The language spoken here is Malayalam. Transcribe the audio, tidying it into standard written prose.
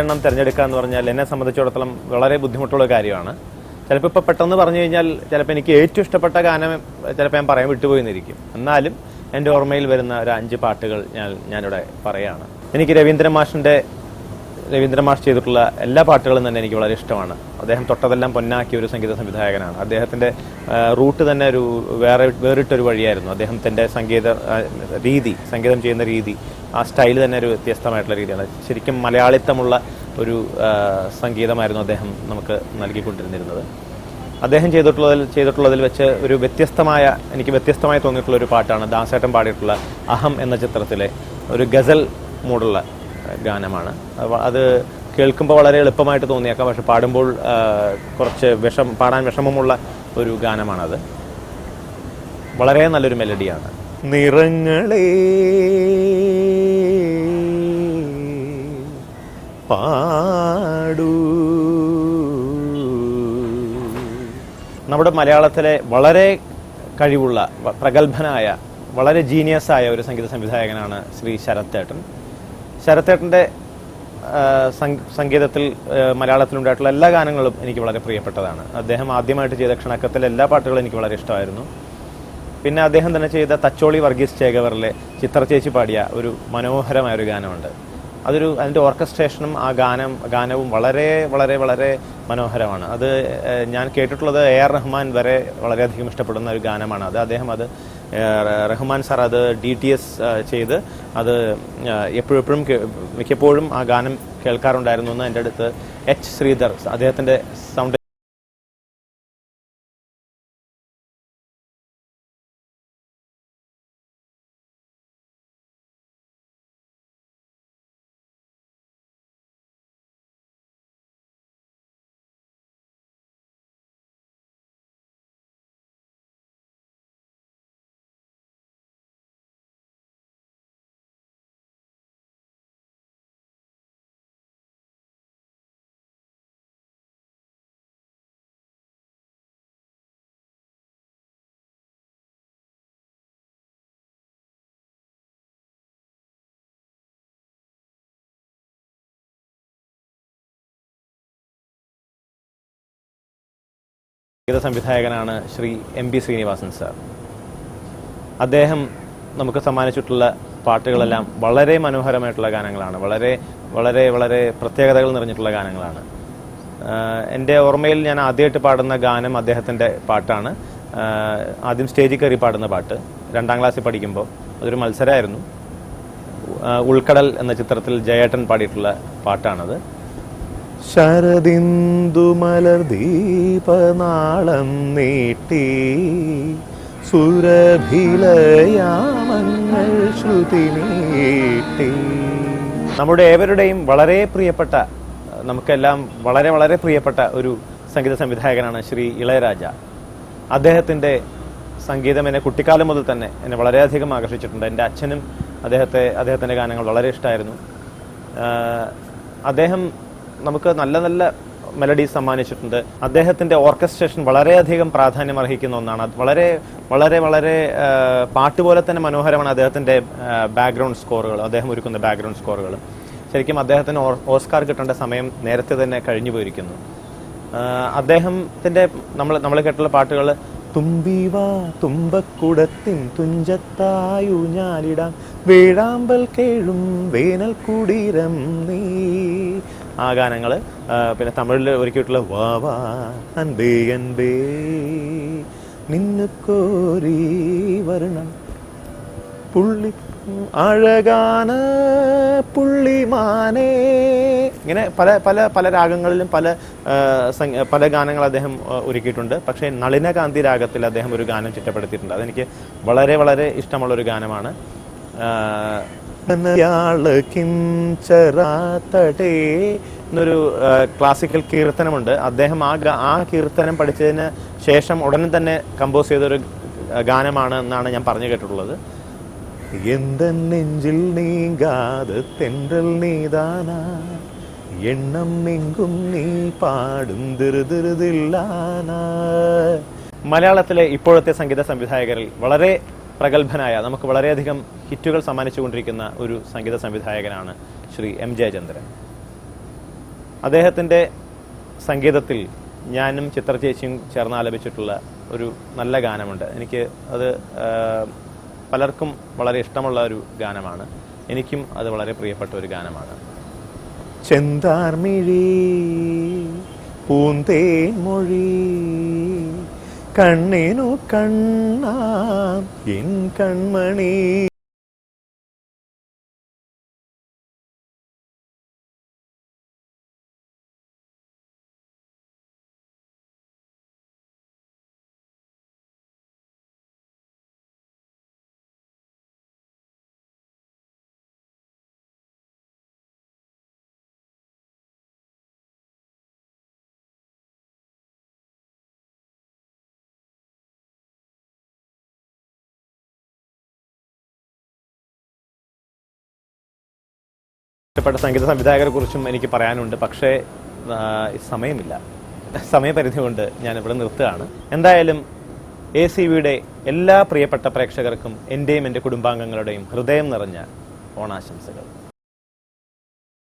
എണ്ണം തിരഞ്ഞെടുക്കുക എന്ന് പറഞ്ഞാൽ എന്നെ സംബന്ധിച്ചിടത്തോളം വളരെ ബുദ്ധിമുട്ടുള്ള കാര്യമാണ്. ചിലപ്പോൾ ഇപ്പോൾ പെട്ടെന്ന് പറഞ്ഞു കഴിഞ്ഞാൽ ചിലപ്പോൾ എനിക്ക് ഏറ്റവും ഇഷ്ടപ്പെട്ട ഗാനം ചിലപ്പോൾ ഞാൻ പറയാൻ വിട്ടുപോയെന്നിരിക്കും. എന്നാലും എൻ്റെ ഓർമ്മയിൽ വരുന്ന ഒരു 5 പാട്ടുകൾ ഞാനിവിടെ പറയുകയാണ്. എനിക്ക് രവീന്ദ്ര മാഷ് ചെയ്തിട്ടുള്ള എല്ലാ പാട്ടുകളും തന്നെ എനിക്ക് വളരെ ഇഷ്ടമാണ്. അദ്ദേഹം തൊട്ടതെല്ലാം പൊന്നാക്കിയ ഒരു സംഗീത സംവിധായകനാണ്. അദ്ദേഹത്തിൻ്റെ റൂട്ട് തന്നെ ഒരു വേറിട്ടൊരു വഴിയായിരുന്നു. അദ്ദേഹത്തിൻ്റെ സംഗീതം ചെയ്യുന്ന രീതി, ആ സ്റ്റൈൽ തന്നെ ഒരു വ്യത്യസ്തമായിട്ടുള്ള രീതിയാണ്. ശരിക്കും മലയാളിത്തമുള്ള ഒരു സംഗീതമായിരുന്നു അദ്ദേഹം നമുക്ക് നൽകിക്കൊണ്ടിരുന്നിരുന്നത്. അദ്ദേഹം ചെയ്തിട്ടുള്ളതിൽ വെച്ച് എനിക്ക് വ്യത്യസ്തമായി തോന്നിയിട്ടുള്ള ഒരു പാട്ടാണ് ദാസേട്ടൻ പാടിയിട്ടുള്ള അഹം എന്ന ചിത്രത്തിലെ ഒരു ഗസൽ മൂടുള്ള ഗാനമാണ്. അത് കേൾക്കുമ്പോൾ വളരെ എളുപ്പമായിട്ട് തോന്നിയേക്കാം, പക്ഷെ പാടുമ്പോൾ കുറച്ച് പാടാൻ വിഷമമുള്ള ഒരു ഗാനമാണത്. വളരെ നല്ലൊരു മെലഡിയാണ്. നിറങ്ങളെ പാടൂ. നമ്മുടെ മലയാളത്തിലെ വളരെ കഴിവുള്ള, പ്രഗത്ഭനായ, വളരെ ജീനിയസായ ഒരു സംഗീത സംവിധായകനാണ് ശ്രീ ശരത്തേട്ടൻ്റെ സംഗീതത്തിൽ മലയാളത്തിലുണ്ടായിട്ടുള്ള എല്ലാ ഗാനങ്ങളും എനിക്ക് വളരെ പ്രിയപ്പെട്ടതാണ്. അദ്ദേഹം ആദ്യമായിട്ട് ചെയ്ത ക്ഷണക്കത്തിലെ എല്ലാ പാട്ടുകളും എനിക്ക് വളരെ ഇഷ്ടമായിരുന്നു. പിന്നെ അദ്ദേഹം തന്നെ ചെയ്ത തച്ചോളി വർഗീസ് ചേകവറിലെ ചിത്രചേച്ചി പാടിയ ഒരു മനോഹരമായൊരു ഗാനമുണ്ട്. അതിൻ്റെ ഓർക്കസ്ട്രേഷനും ആ ഗാനവും വളരെ വളരെ വളരെ മനോഹരമാണ്. അത് ഞാൻ കേട്ടിട്ടുള്ളത് AR റഹ്മാൻ വരെ വളരെയധികം ഇഷ്ടപ്പെടുന്ന ഒരു ഗാനമാണ്. റഹ്മാൻ സാർ അത് DTS ചെയ്ത് അത് മിക്കപ്പോഴും ആ ഗാനം കേൾക്കാറുണ്ടായിരുന്നു എന്ന് എൻ്റെ അടുത്ത് ശ്രീധർ അദ്ദേഹത്തിൻ്റെ സൗണ്ട് സംഗീത സംവിധായകനാണ് ശ്രീ MB ശ്രീനിവാസൻ സാർ. അദ്ദേഹം നമുക്ക് സമ്മാനിച്ചിട്ടുള്ള പാട്ടുകളെല്ലാം വളരെ മനോഹരമായിട്ടുള്ള ഗാനങ്ങളാണ്. വളരെ വളരെ വളരെ പ്രത്യേകതകൾ നിറഞ്ഞിട്ടുള്ള ഗാനങ്ങളാണ്. എൻ്റെ ഓർമ്മയിൽ ഞാൻ ആദ്യമായിട്ട് പാടുന്ന ഗാനം അദ്ദേഹത്തിൻ്റെ പാട്ടാണ്. ആദ്യം സ്റ്റേജിൽ കയറി പാടുന്ന പാട്ട് 2ാം ക്ലാസ്സിൽ പഠിക്കുമ്പോൾ അതൊരു മത്സരമായിരുന്നു. ഉൾക്കടൽ എന്ന ചിത്രത്തിൽ ജയേട്ടൻ പാടിയിട്ടുള്ള പാട്ടാണത്. ശരദിന്ദു മലർദീപനാളം നീട്ടി സുരഭിലയാമങ്ങൾ ശ്രുതി നീട്ടി. നമ്മുടെ ഏവരുടെയും വളരെ പ്രിയപ്പെട്ട, നമുക്കെല്ലാം വളരെ വളരെ പ്രിയപ്പെട്ട ഒരു സംഗീത സംവിധായകനാണ് ശ്രീ ഇളയരാജ. അദ്ദേഹത്തിൻ്റെ സംഗീതം എന്നെ കുട്ടിക്കാലം മുതൽ തന്നെ എന്നെ വളരെയധികം ആകർഷിച്ചിട്ടുണ്ട്. എൻ്റെ അച്ഛനും അദ്ദേഹത്തിൻ്റെ ഗാനങ്ങൾ വളരെ ഇഷ്ടമായിരുന്നു. അദ്ദേഹം നമുക്ക് നല്ല നല്ല മെലഡീസ് സമ്മാനിച്ചിട്ടുണ്ട്. അദ്ദേഹത്തിൻ്റെ ഓർക്കസ്ട്രേഷൻ വളരെയധികം പ്രാധാന്യം അർഹിക്കുന്ന ഒന്നാണ്. വളരെ വളരെ വളരെ പാട്ട് പോലെ തന്നെ മനോഹരമാണ് അദ്ദേഹത്തിൻ്റെ ബാക്ക്ഗ്രൗണ്ട് സ്കോറുകൾ, അദ്ദേഹം ഒരുക്കുന്ന ബാക്ക്ഗ്രൗണ്ട് സ്കോറുകൾ. ശരിക്കും അദ്ദേഹത്തിന് ഓസ്കാർ കിട്ടേണ്ട സമയം നേരത്തെ തന്നെ കഴിഞ്ഞു പോയിരിക്കുന്നു. അദ്ദേഹത്തിൻ്റെ നമ്മൾ കേട്ടുള്ള പാട്ടുകൾ തുമ്പിവാ തുമ്പക്കുടത്തിൻ തുഞ്ചത്തായു ഞാലിടാം വേഴാമ്പൽ കേഴും വേനൽ കുടീരം നീ, ആ ഗാനങ്ങൾ. പിന്നെ തമിഴിൽ ഒരുക്കിയിട്ടുള്ള വാവാ അൻപേ അൻപേ നിന്നു കോരി വരണം പുള്ളി അഴകാന പുള്ളിമാനേ, ഇങ്ങനെ പല പല പല രാഗങ്ങളിലും പല ഗാനങ്ങൾ അദ്ദേഹം ഒരുക്കിയിട്ടുണ്ട്. പക്ഷേ നളിനകാന്തി രാഗത്തിൽ അദ്ദേഹം ഒരു ഗാനം ചിട്ടപ്പെടുത്തിയിട്ടുണ്ട്. അതെനിക്ക് വളരെ വളരെ ഇഷ്ടമുള്ളൊരു ഗാനമാണ്. എന്നൊരു ക്ലാസിക്കൽ കീർത്തനമുണ്ട്. അദ്ദേഹം ആ കീർത്തനം പഠിച്ചതിന് ശേഷം ഉടനെ തന്നെ കമ്പോസ് ചെയ്തൊരു ഗാനമാണ് എന്നാണ് ഞാൻ പറഞ്ഞു കേട്ടിട്ടുള്ളത്. എന്തൻ നെഞ്ചിൽ നീങ്കാതെ തെன்றൽ നീതാനാ എണ്ണം എങ്കും നീ പാടും ദിറുതില്ലാനാ. മലയാളത്തിലെ ഇപ്പോഴത്തെ സംഗീത സംവിധായകരിൽ വളരെ പ്രഗത്ഭനായ, നമുക്ക് വളരെയധികം ഹിറ്റുകൾ സമ്മാനിച്ചുകൊണ്ടിരിക്കുന്ന ഒരു സംഗീത സംവിധായകനാണ് ശ്രീ M. ജയചന്ദ്രൻ. അദ്ദേഹത്തിൻ്റെ സംഗീതത്തിൽ ഞാനും ചിത്രചേച്ചിയും ചേർന്ന് ആലപിച്ചിട്ടുള്ള ഒരു നല്ല ഗാനമുണ്ട്. എനിക്ക് അത് പലർക്കും വളരെ ഇഷ്ടമുള്ള ഒരു ഗാനമാണ്. എനിക്കും അത് വളരെ പ്രിയപ്പെട്ട ഒരു ഗാനമാണ്. ചെന്താർമിഴി പൂന്തേൻ മൊഴി കണ്ണിനു കണ്ണാം എൻ കൺമണി. ഇഷ്ടപ്പെട്ട സംഗീത സംവിധായകരെ കുറിച്ചും എനിക്ക് പറയാനുണ്ട്. പക്ഷേ സമയമില്ല. സമയപരിധി കൊണ്ട് ഞാനിവിടെ നിർത്തുകയാണ്. എന്തായാലും ACVയുടെ എല്ലാ പ്രിയപ്പെട്ട പ്രേക്ഷകർക്കും എൻ്റെയും എൻ്റെ കുടുംബാംഗങ്ങളുടെയും ഹൃദയം നിറഞ്ഞ ഓണാശംസകൾ.